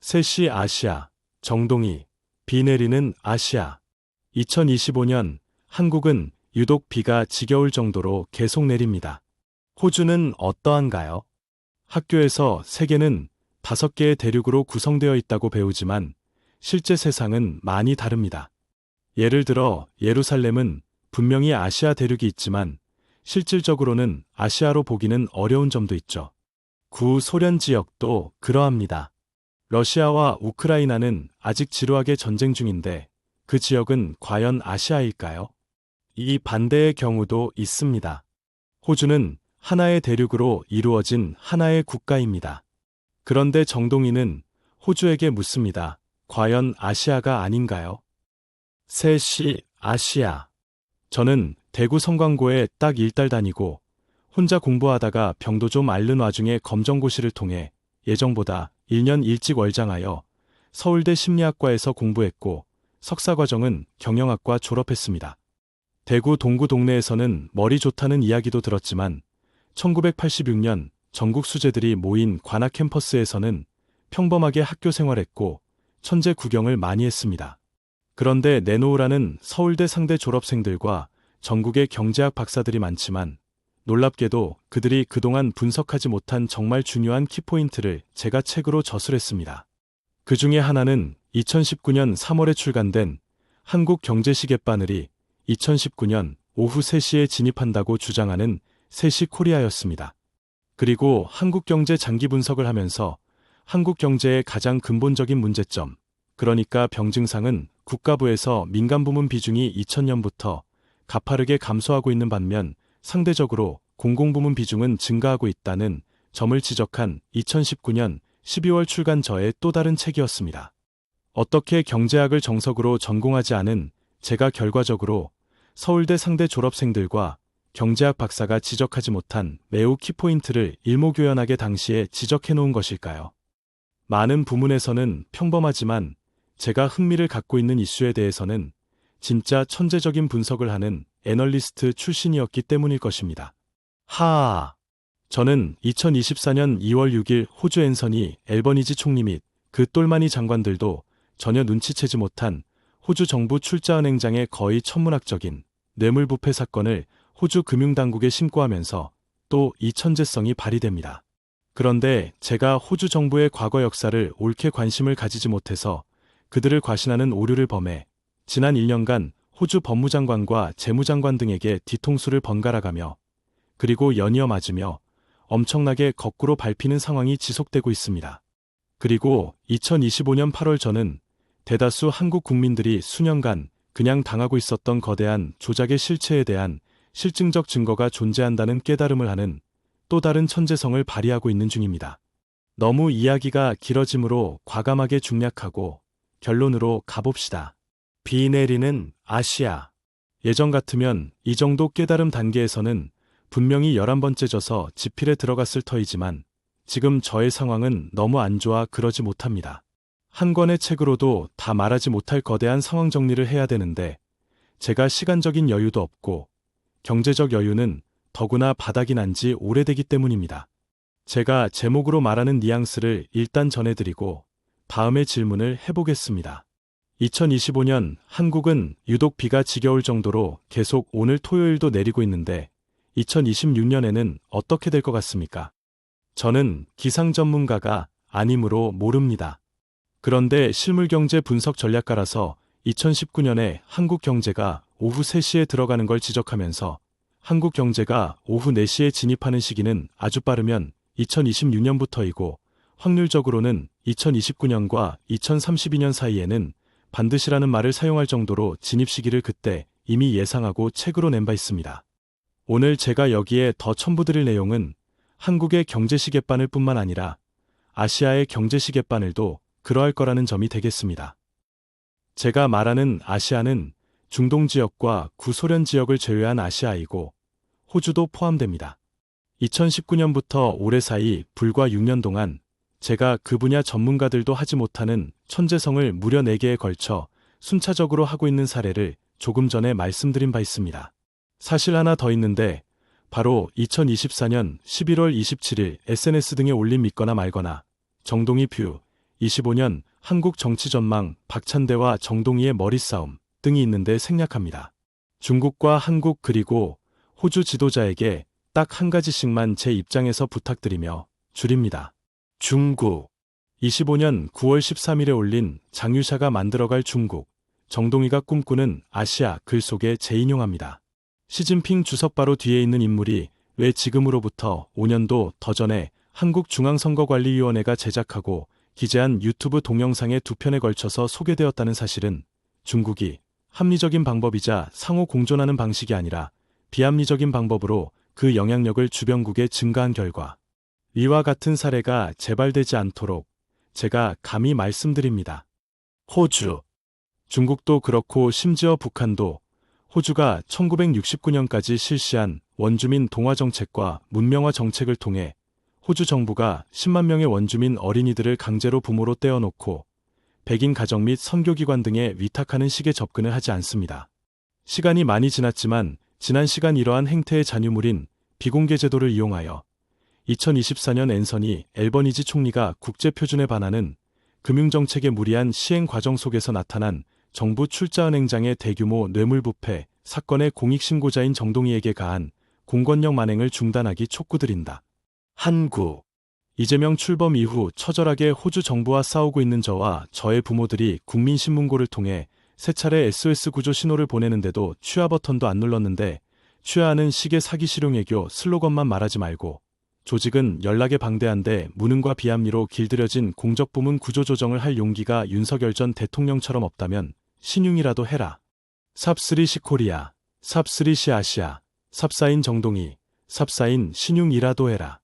셋이 아시아, 정동이, 비 내리는 아시아. 2025년 한국은 유독 비가 지겨울 정도로 계속 내립니다. 호주는 어떠한가요? 학교에서 세계는 5개의 대륙으로 구성되어 있다고 배우지만 실제 세상은 많이 다릅니다. 예를 들어 예루살렘은 분명히 아시아 대륙이 있지만 실질적으로는 아시아로 보기는 어려운 점도 있죠. 구소련 지역도 그러합니다. 러시아와 우크라이나는 아직 지루하게 전쟁 중인데 그 지역은 과연 아시아일까요? 이 반대의 경우도 있습니다. 호주는 하나의 대륙으로 이루어진 하나의 국가입니다. 그런데 정동희는 호주에게 묻습니다. 과연 아시아가 아닌가요? 셋이 아시아. 저는 대구 성광고에 딱 1달 다니고 혼자 공부하다가 병도 좀 앓는 와중에 검정고시를 통해 예정보다 1년 일찍 월장하여 서울대 심리학과에서 공부했고 석사과정은 경영학과 졸업했습니다. 대구 동구 동네에서는 머리 좋다는 이야기도 들었지만 1986년 전국 수재들이 모인 관악 캠퍼스에서는 평범하게 학교 생활했고 천재 구경을 많이 했습니다. 그런데 내놓으라는 서울대 상대 졸업생들과 전국의 경제학 박사들이 많지만 놀랍게도 그들이 그동안 분석하지 못한 정말 중요한 키포인트를 제가 책으로 저술했습니다. 그 중에 하나는 2019년 3월에 출간된 한국경제시계바늘이 2019년 오후 3시에 진입한다고 주장하는 3시 코리아였습니다. 그리고 한국경제 장기 분석을 하면서 한국경제의 가장 근본적인 문제점, 그러니까 병증상은 국가부에서 민간부문 비중이 2000년부터 가파르게 감소하고 있는 반면 상대적으로 공공부문 비중은 증가하고 있다는 점을 지적한 2019년 12월 출간 저의 또 다른 책이었습니다. 어떻게 경제학을 정석으로 전공하지 않은 제가 결과적으로 서울대 상대 졸업생들과 경제학 박사가 지적하지 못한 매우 키포인트를 일목요연하게 당시에 지적해 놓은 것일까요? 많은 부문에서는 평범하지만 제가 흥미를 갖고 있는 이슈에 대해서는 진짜 천재적인 분석을 하는 애널리스트 출신이었기 때문일 것입니다. 하하. 저는 2024년 2월 6일 호주 앤서니 앨버니지 총리 및 그 똘마니 장관들도 전혀 눈치채지 못한 호주 정부 출자은행장의 거의 천문학적인 뇌물부패 사건을 호주 금융당국에 신고하면서 또 이 천재성이 발휘됩니다. 그런데 제가 호주 정부의 과거 역사를 옳게 관심을 가지지 못해서 그들을 과신하는 오류를 범해 지난 1년간 호주 법무장관과 재무장관 등에게 뒤통수를 번갈아가며 그리고 연이어 맞으며 엄청나게 거꾸로 밟히는 상황이 지속되고 있습니다. 그리고 2025년 8월 저는 대다수 한국 국민들이 수년간 그냥 당하고 있었던 거대한 조작의 실체에 대한 실증적 증거가 존재한다는 깨달음을 하는 또 다른 천재성을 발휘하고 있는 중입니다. 너무 이야기가 길어지므로 과감하게 중략하고 결론으로 가봅시다. 비 내리는 아시아. 예전 같으면 이 정도 깨달음 단계에서는 분명히 11번째 져서 지필에 들어갔을 터이지만 지금 저의 상황은 너무 안 좋아 그러지 못합니다. 한 권의 책으로도 다 말하지 못할 거대한 상황 정리를 해야 되는데 제가 시간적인 여유도 없고 경제적 여유는 더구나 바닥이 난 지 오래되기 때문입니다. 제가 제목으로 말하는 뉘앙스를 일단 전해드리고 다음의 질문을 해보겠습니다. 2025년 한국은 유독 비가 지겨울 정도로 계속 오늘 토요일도 내리고 있는데 2026년에는 어떻게 될 것 같습니까? 저는 기상 전문가가 아니므로 모릅니다. 그런데 실물경제 분석 전략가라서 2019년에 한국 경제가 오후 3시에 들어가는 걸 지적하면서 한국 경제가 오후 4시에 진입하는 시기는 아주 빠르면 2026년부터이고 확률적으로는 2029년과 2032년 사이에는 반드시라는 말을 사용할 정도로 진입 시기를 그때 이미 예상하고 책으로 낸 바 있습니다. 오늘 제가 여기에 더 첨부드릴 내용은 한국의 경제시계바늘 뿐만 아니라 아시아의 경제시계바늘도 그러할 거라는 점이 되겠습니다. 제가 말하는 아시아는 중동 지역과 구소련 지역을 제외한 아시아이고 호주도 포함됩니다. 2019년부터 올해 사이 불과 6년 동안 제가 그 분야 전문가들도 하지 못하는 천재성을 무려 4개에 걸쳐 순차적으로 하고 있는 사례를 조금 전에 말씀드린 바 있습니다. 사실 하나 더 있는데 바로 2024년 11월 27일 SNS 등에 올린 믿거나 말거나 정동희 뷰 25년 한국 정치 전망, 박찬대와 정동희의 머리싸움 등이 있는데 생략합니다. 중국과 한국 그리고 호주 지도자에게 딱 한 가지씩만 제 입장에서 부탁드리며 줄입니다. 중국. 25년 9월 13일에 올린 장유샤가 만들어갈 중국, 정동희가 꿈꾸는 아시아 글 속에 재인용합니다. 시진핑 주석 바로 뒤에 있는 인물이 왜 지금으로부터 5년도 더 전에 한국중앙선거관리위원회가 제작하고 기재한 유튜브 동영상의 2편에 걸쳐서 소개되었다는 사실은 중국이 합리적인 방법이자 상호 공존하는 방식이 아니라 비합리적인 방법으로 그 영향력을 주변국에 증가한 결과 이와 같은 사례가 재발되지 않도록 제가 감히 말씀드립니다. 호주. 중국도 그렇고 심지어 북한도 호주가 1969년까지 실시한 원주민 동화 정책과 문명화 정책을 통해 호주 정부가 10만 명의 원주민 어린이들을 강제로 부모로 떼어놓고 백인 가정 및 선교기관 등에 위탁하는 식의 접근을 하지 않습니다. 시간이 많이 지났지만 지난 시간 이러한 행태의 잔유물인 비공개 제도를 이용하여 2024년 앤서니 앨버니지 총리가 국제표준에 반하는 금융정책의 무리한 시행 과정 속에서 나타난 정부 출자은행장의 대규모 뇌물부패 사건의 공익신고자인 정동희에게 가한 공권력 만행을 중단하기 촉구드린다. 한국. 이재명 출범 이후 처절하게 호주 정부와 싸우고 있는 저와 저의 부모들이 국민신문고를 통해 세 차례 SOS 구조 신호를 보내는데도 취하 버튼도 안 눌렀는데 취하하는 식의 사기 실용애교 슬로건만 말하지 말고 조직은 연락에 방대한데 무능과 비합리로 길들여진 공적부문 구조조정을 할 용기가 윤석열 전 대통령처럼 없다면 신용이라도 해라. 삽3시 코리아, 삽3시 아시아, 삽사인 정동희, 삽사인 신용이라도 해라.